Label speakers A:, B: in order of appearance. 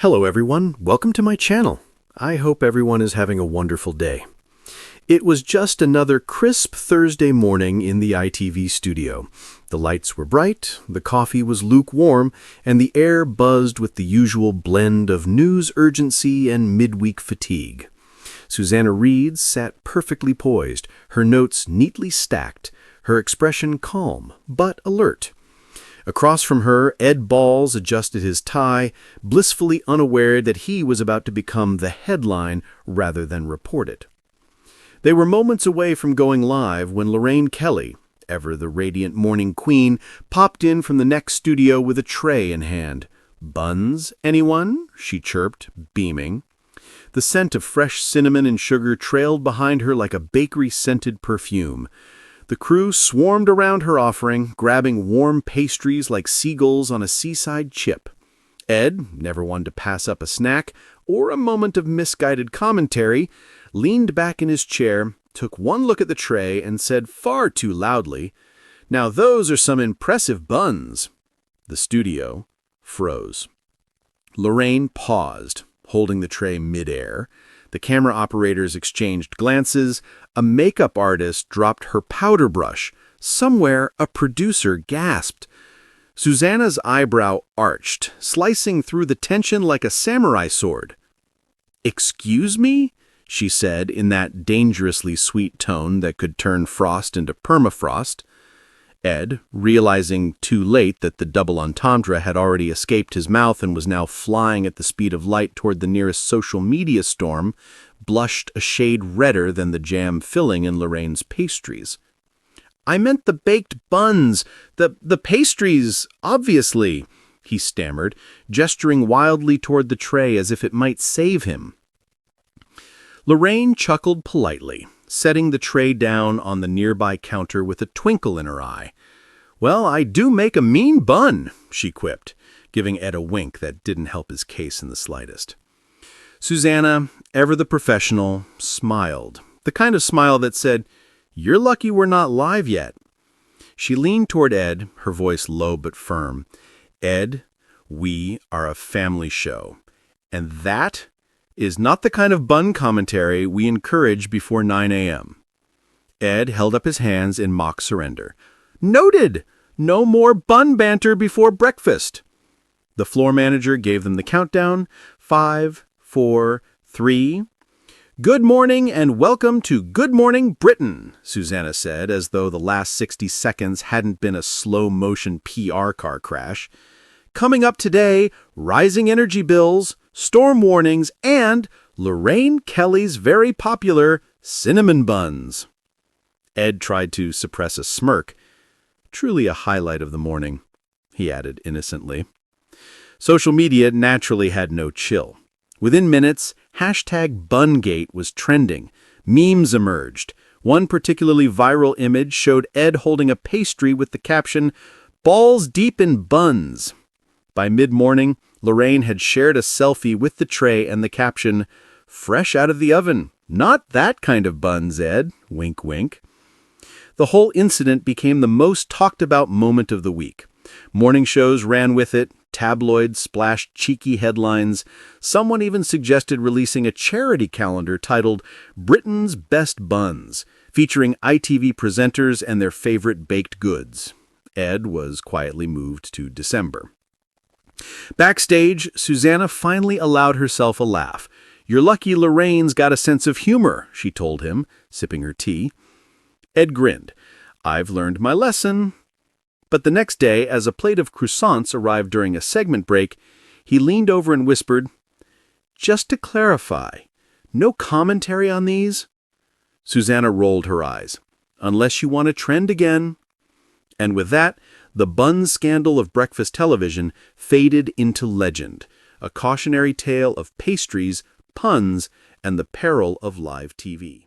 A: Hello everyone, welcome to my channel. I hope everyone is having a wonderful day. It was just another crisp Thursday morning in the ITV studio. The lights were bright, the coffee was lukewarm, and the air buzzed with the usual blend of news urgency and midweek fatigue. Susanna Reid sat perfectly poised, her notes neatly stacked, her expression calm but alert. Across from her, Ed Balls adjusted his tie, blissfully unaware that he was about to become the headline rather than report it. They were moments away from going live when Lorraine Kelly, ever the radiant morning queen, popped in from the next studio with a tray in hand. "Buns, anyone?" she chirped, beaming. The scent of fresh cinnamon and sugar trailed behind her like a bakery-scented perfume. The crew swarmed around her offering, grabbing warm pastries like seagulls on a seaside chip. Ed, never one to pass up a snack or a moment of misguided commentary, leaned back in his chair, took one look at the tray, and said far too loudly, "Now those are some impressive buns." The studio froze. Lorraine paused, holding the tray midair. The camera operators exchanged glances. A makeup artist dropped her powder brush. Somewhere, a producer gasped. Susanna's eyebrow arched, slicing through the tension like a samurai sword. "Excuse me?" she said in that dangerously sweet tone that could turn frost into permafrost. Ed, realizing too late that the double entendre had already escaped his mouth and was now flying at the speed of light toward the nearest social media storm, blushed a shade redder than the jam filling in Lorraine's pastries. "I meant the baked buns, the pastries, obviously," he stammered, gesturing wildly toward the tray as if it might save him. Lorraine chuckled politely, setting the tray down on the nearby counter with a twinkle in her eye. "Well, I do make a mean bun," she quipped, giving Ed a wink that didn't help his case in the slightest. Susanna, ever the professional, smiled, the kind of smile that said, "You're lucky we're not live yet." She leaned toward Ed, her voice low but firm. "Ed, we are a family show, and that is not the kind of bun commentary we encourage before 9 a.m. Ed held up his hands in mock surrender. "Noted! No more bun banter before breakfast." The floor manager gave them the countdown. 5, 4, 3. "Good morning and welcome to Good Morning Britain," Susanna said, as though the last 60 seconds hadn't been a slow-motion PR car crash. "Coming up today, rising energy bills, storm warnings, and Lorraine Kelly's very popular cinnamon buns." Ed tried to suppress a smirk. "Truly a highlight of the morning," he added innocently. Social media naturally had no chill. Within minutes, #Bungate was trending. Memes emerged. One particularly viral image showed Ed holding a pastry with the caption, "Balls deep in buns." By mid-morning, Lorraine had shared a selfie with the tray and the caption, "Fresh out of the oven. Not that kind of buns, Ed." Wink, wink. The whole incident became the most talked-about moment of the week. Morning shows ran with it. Tabloids splashed cheeky headlines. Someone even suggested releasing a charity calendar titled Britain's Best Buns, featuring ITV presenters and their favorite baked goods. Ed was quietly moved to December. Backstage, Susanna finally allowed herself a laugh. "You're lucky Lorraine's got a sense of humor," she told him, sipping her tea. Ed grinned. "I've learned my lesson." But the next day, as a plate of croissants arrived during a segment break, he leaned over and whispered, "Just to clarify, no commentary on these?" Susanna rolled her eyes. "Unless you want to trend again." And with that, the bun scandal of breakfast television faded into legend, a cautionary tale of pastries, puns, and the peril of live TV.